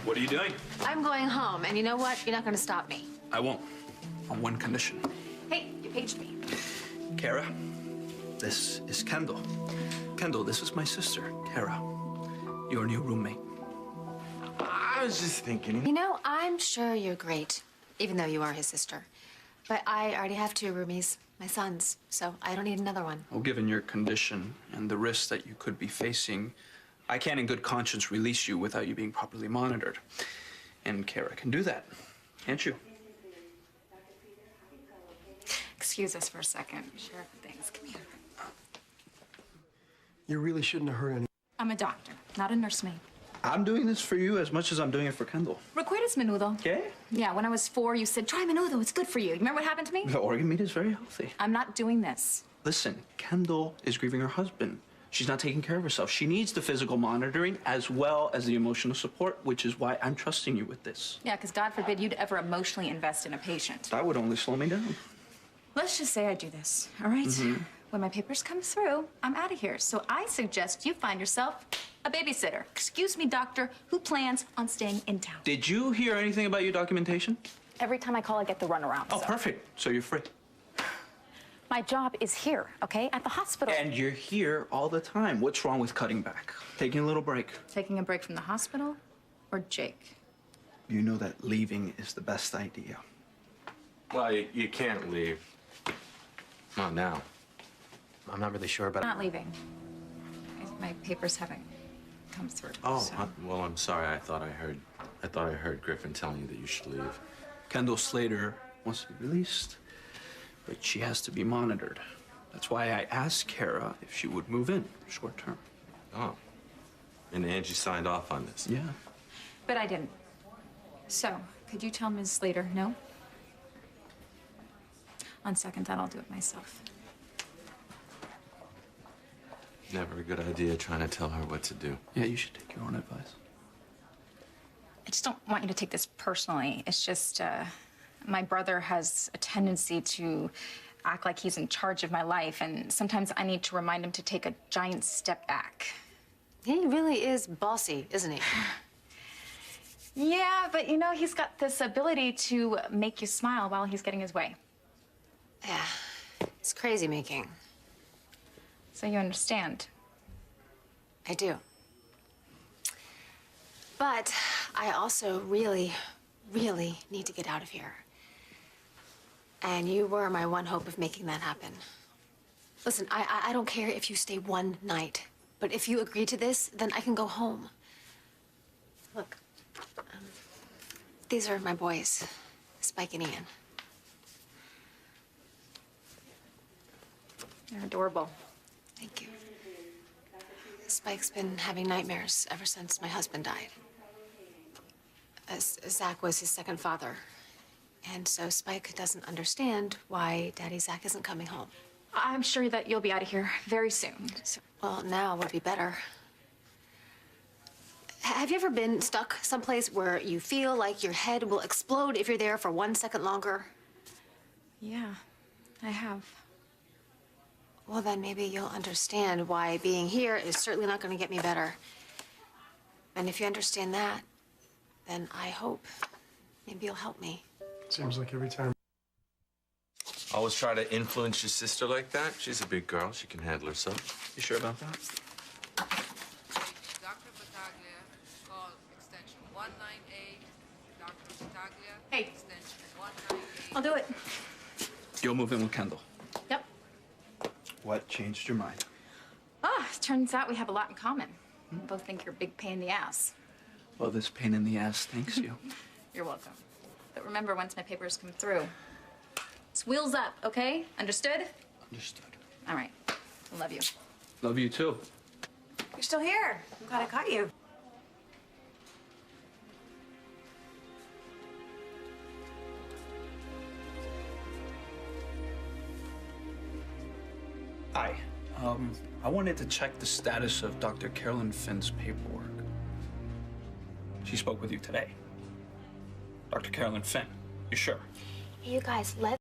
What are you doing? I'm going home, and you know what? You're not going to stop me. I won't. On one condition. Hey, you paged me. Kara, this is Kendall. Kendall, this is my sister, Kara. Your new roommate. I was just thinking. You know, I'm sure you're great, even though you are his sister. But I already have 2 roomies, my sons, so I don't need another one. Well, given your condition and the risks that you could be facing, I can't in good conscience release you without you being properly monitored. And Kara can do that, can't you? Excuse us for a second. Sheriff, thanks. Come here. You really shouldn't have hurt any. I'm a doctor, not a nursemaid. I'm doing this for you as much as I'm doing it for Kendall. ¿Recuerdas menudo? Okay? Yeah, when I was 4, you said, try menudo, it's good for you. You remember what happened to me? The organ meat is very healthy. I'm not doing this. Listen, Kendall is grieving her husband. She's not taking care of herself. She needs the physical monitoring as well as the emotional support, which is why I'm trusting you with this. Yeah, because God forbid you'd ever emotionally invest in a patient. That would only slow me down. Let's just say I do this, all right? When my papers come through, I'm out of here. So I suggest you find yourself a babysitter. Excuse me, doctor, who plans on staying in town? Did you hear anything about your documentation? Every time I call, I get the runaround. Oh, perfect. So you're free. My job is here, okay? At the hospital. And you're here all the time. What's wrong with cutting back? Taking a little break. Taking a break from the hospital or Jake? You know that leaving is the best idea. Well, you can't leave. Not now. I'm not really sure about I'm not leaving. My papers haven't come through. Oh, so. well, I'm sorry. I thought I heard Griffin telling you that you should leave. Kendall Slater wants to be released, but she has to be monitored. That's why I asked Kara if she would move in short term. Oh. And Angie signed off on this. Yeah. But I didn't. So, could you tell Ms. Slater no? On second thought, I'll do it myself. Never a good idea trying to tell her what to do. Yeah, you should take your own advice. I just don't want you to take this personally. It's just, my brother has a tendency to act like he's in charge of my life, and sometimes I need to remind him to take a giant step back. He really is bossy, isn't he? Yeah, but you know, he's got this ability to make you smile while he's getting his way. Yeah, it's crazy making. So you understand. I do. But I also really, really need to get out of here. And you were my one hope of making that happen. Listen, I don't care if you stay one night, but if you agree to this, then I can go home. Look, these are my boys, Spike and Ian. They're adorable. Thank you. Spike's been having nightmares ever since my husband died. Zach was his second father. And so Spike doesn't understand why Daddy Zach isn't coming home. I'm sure that you'll be out of here very soon. So, well, now would be better. Have you ever been stuck someplace where you feel like your head will explode if you're there for 1 second longer? Yeah, I have. Well, then maybe you'll understand why being here is certainly not going to get me better. And if you understand that, then I hope maybe you'll help me. Seems like every time. Always try to influence your sister like that? She's a big girl. She can handle herself. You sure about that? Dr. Battaglia, call extension 198. Dr. Battaglia, Hey. extension 198. I'll do it. You'll move in with Kendall. Yep. What changed your mind? Ah, it turns out we have a lot in common. We both think you're a big pain in the ass. Well, this pain in the ass thanks you. You're welcome. But remember, once my papers come through, it's wheels up, okay? Understood? Understood. All right. I love you. Love you too. You're still here. I'm glad I caught you. Hi. I wanted to check the status of Dr. Carolyn Finn's paperwork. She spoke with you today. Dr. Carolyn Finn, you sure? You guys, let